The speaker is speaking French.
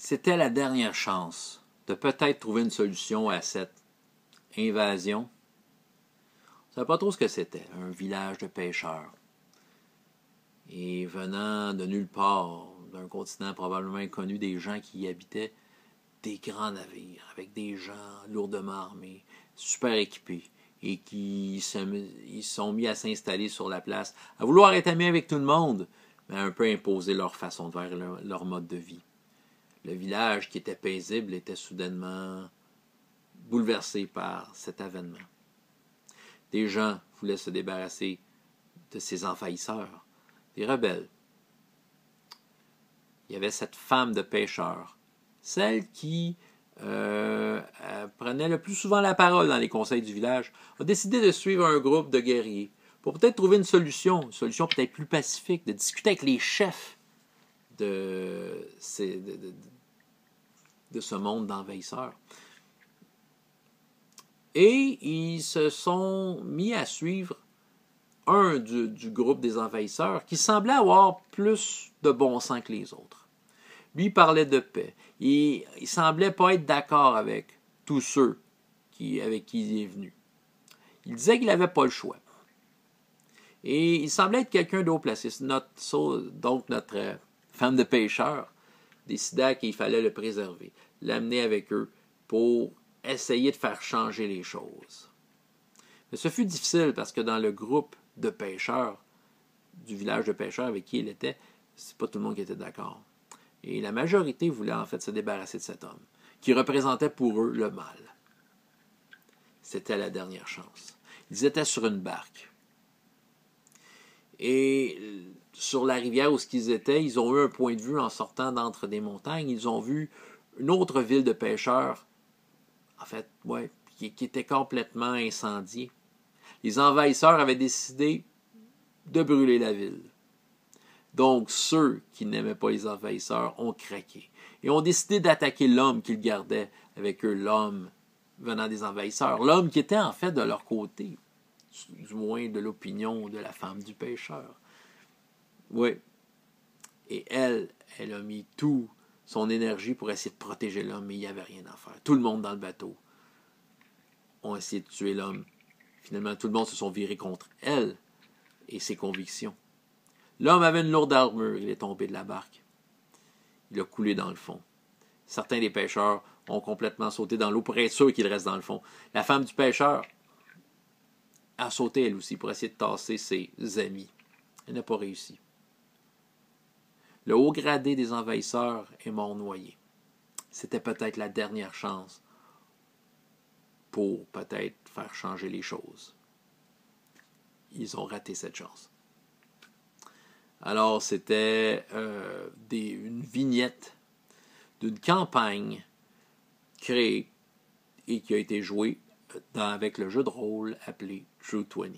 C'était la dernière chance de peut-être trouver une solution à cette invasion. On ne savait pas trop ce que c'était, un village de pêcheurs. Et venant de nulle part, d'un continent probablement inconnu, des gens qui y habitaient, des grands navires, avec des gens lourdement armés, super équipés, et qui ils sont mis à s'installer sur la place, à vouloir être amis avec tout le monde, mais à un peu imposer leur façon de faire, leur mode de vie. Le village qui était paisible était soudainement bouleversé par cet avènement. Des gens voulaient se débarrasser de ces envahisseurs, des rebelles. Il y avait cette femme de pêcheur, celle qui prenait le plus souvent la parole dans les conseils du village, a décidé de suivre un groupe de guerriers pour peut-être trouver une solution peut-être plus pacifique, de discuter avec les chefs de ce monde d'envahisseurs. Et ils se sont mis à suivre un du groupe des envahisseurs qui semblait avoir plus de bon sens que les autres. Lui parlait de paix. Il semblait pas être d'accord avec tous ceux avec qui il est venu. Il disait qu'il n'avait pas le choix. Et il semblait être quelqu'un d'haut placé. Donc notre femme de pêcheur décida qu'il fallait le préserver, l'amener avec eux pour essayer de faire changer les choses. Mais ce fut difficile parce que dans le groupe de pêcheurs, du village de pêcheurs avec qui il était, c'est pas tout le monde qui était d'accord. Et la majorité voulait en fait se débarrasser de cet homme, qui représentait pour eux le mal. C'était la dernière chance. Ils étaient sur une barque. Et sur la rivière où ils étaient, ils ont eu un point de vue en sortant d'entre des montagnes. Ils ont vu une autre ville de pêcheurs, en fait, qui était complètement incendiée. Les envahisseurs avaient décidé de brûler la ville. Donc, ceux qui n'aimaient pas les envahisseurs ont craqué et ont décidé d'attaquer l'homme qu'ils gardaient avec eux, l'homme venant des envahisseurs, l'homme qui était en fait de leur côté, du moins de l'opinion de la femme du pêcheur. Oui. Et elle a mis toute son énergie pour essayer de protéger l'homme, mais il n'y avait rien à faire. Tout le monde dans le bateau ont essayé de tuer l'homme. Finalement, tout le monde se sont virés contre elle et ses convictions. L'homme avait une lourde armure, il est tombé de la barque. Il a coulé dans le fond. Certains des pêcheurs ont complètement sauté dans l'eau pour être sûr qu'il reste dans le fond. La femme du pêcheur a sauté elle aussi pour essayer de tasser ses amis. Elle n'a pas réussi. Le haut gradé des envahisseurs est mort noyé. C'était peut-être la dernière chance pour peut-être faire changer les choses. Ils ont raté cette chance. Alors, c'était une vignette d'une campagne créée et qui a été jouée avec le jeu de rôle appelé True 20.